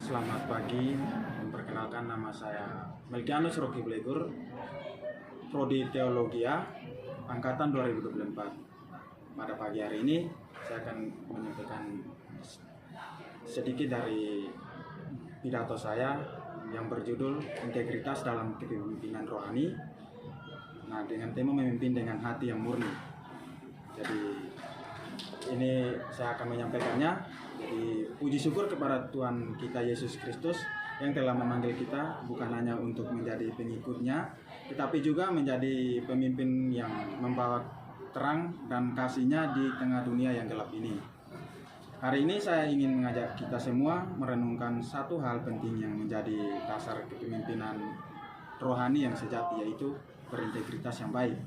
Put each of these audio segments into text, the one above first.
Selamat pagi, memperkenalkan nama saya Melkianus Rocky Blegur, Prodi Teologia, Angkatan 2024. Pada pagi hari ini, saya akan menyampaikan sedikit dari pidato saya yang berjudul Integritas dalam Kepemimpinan Rohani. Nah, dengan tema memimpin dengan hati yang murni. Jadi, ini saya akan menyampaikannya. Jadi puji syukur kepada Tuhan kita Yesus Kristus yang telah memanggil kita bukan hanya untuk menjadi pengikutnya, tetapi juga menjadi pemimpin yang membawa terang dan kasih-Nya di tengah dunia yang gelap ini. Hari ini saya ingin mengajak kita semua merenungkan satu hal penting yang menjadi dasar kepemimpinan rohani yang sejati, yaitu berintegritas yang baik.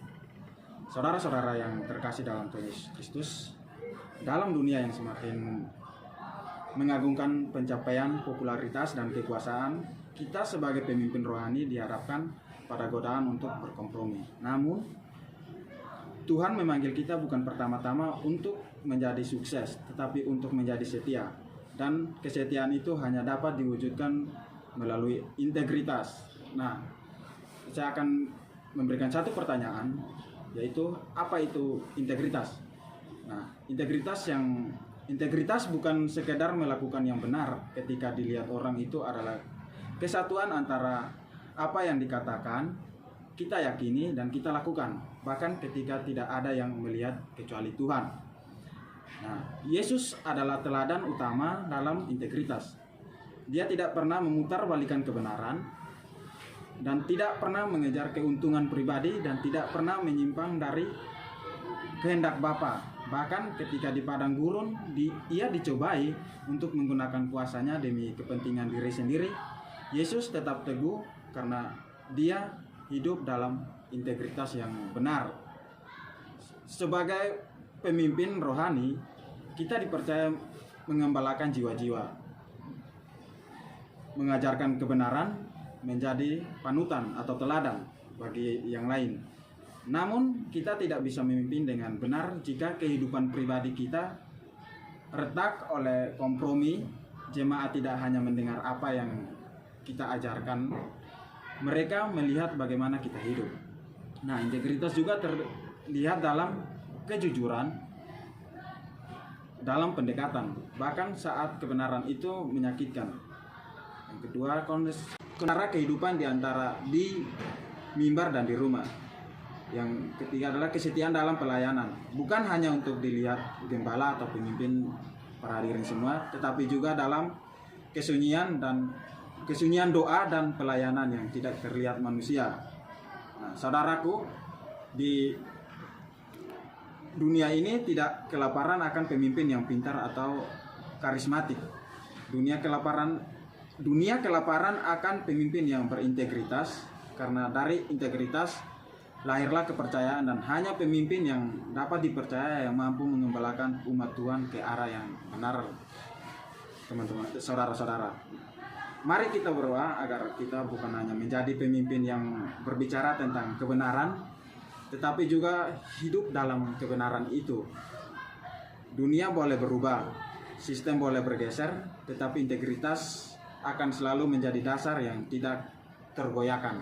Saudara-saudara yang terkasih dalam Tuhan Yesus Kristus, dalam dunia yang semakin mengagungkan pencapaian, popularitas, dan kekuasaan, kita sebagai pemimpin rohani diharapkan pada godaan untuk berkompromi. Namun, Tuhan memanggil kita bukan pertama-tama untuk menjadi sukses, tetapi untuk menjadi setia. Dan kesetiaan itu hanya dapat diwujudkan melalui integritas. Nah, saya akan memberikan satu pertanyaan, yaitu apa itu integritas? Nah, Integritas bukan sekedar melakukan yang benar ketika dilihat orang, itu adalah kesatuan antara apa yang dikatakan, kita yakini, dan kita lakukan, bahkan ketika tidak ada yang melihat kecuali Tuhan. Nah, Yesus adalah teladan utama dalam integritas. Dia tidak pernah memutarbalikkan kebenaran, dan tidak pernah mengejar keuntungan pribadi, dan tidak pernah menyimpang dari kehendak Bapa. Bahkan ketika di padang gurun, ia dicobai untuk menggunakan kuasanya demi kepentingan diri sendiri, Yesus tetap teguh karena dia hidup dalam integritas yang benar. Sebagai pemimpin rohani, kita dipercaya mengembalakan jiwa-jiwa, mengajarkan kebenaran, menjadi panutan atau teladan bagi yang lain. Namun kita tidak bisa memimpin dengan benar jika kehidupan pribadi kita retak oleh kompromi. Jemaat tidak hanya mendengar apa yang kita ajarkan, mereka melihat bagaimana kita hidup. Nah, integritas juga terlihat dalam kejujuran, dalam pendekatan, bahkan saat kebenaran itu menyakitkan. Yang kedua, kontra kehidupan di mimbar dan di rumah. Yang ketiga adalah kesetiaan dalam pelayanan, bukan hanya untuk dilihat gembala atau pemimpin para hadirin semua, tetapi juga dalam kesunyian doa dan pelayanan yang tidak terlihat manusia. Nah, saudaraku, di dunia ini tidak kelaparan akan pemimpin yang pintar atau karismatik. Dunia kelaparan akan pemimpin yang berintegritas, karena dari integritas lahirlah kepercayaan, dan hanya pemimpin yang dapat dipercaya yang mampu mengembalakan umat Tuhan ke arah yang benar. Teman-teman, saudara-saudara, mari kita berdoa agar kita bukan hanya menjadi pemimpin yang berbicara tentang kebenaran, tetapi juga hidup dalam kebenaran itu. Dunia boleh berubah, sistem boleh bergeser, tetapi integritas akan selalu menjadi dasar yang tidak tergoyahkan.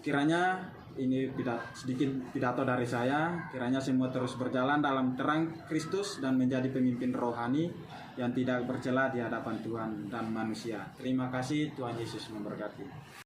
Kiranya ini sedikit pidato dari saya. Kiranya semua terus berjalan dalam terang Kristus dan menjadi pemimpin rohani yang tidak bercela di hadapan Tuhan dan manusia. Terima kasih, Tuhan Yesus memberkati.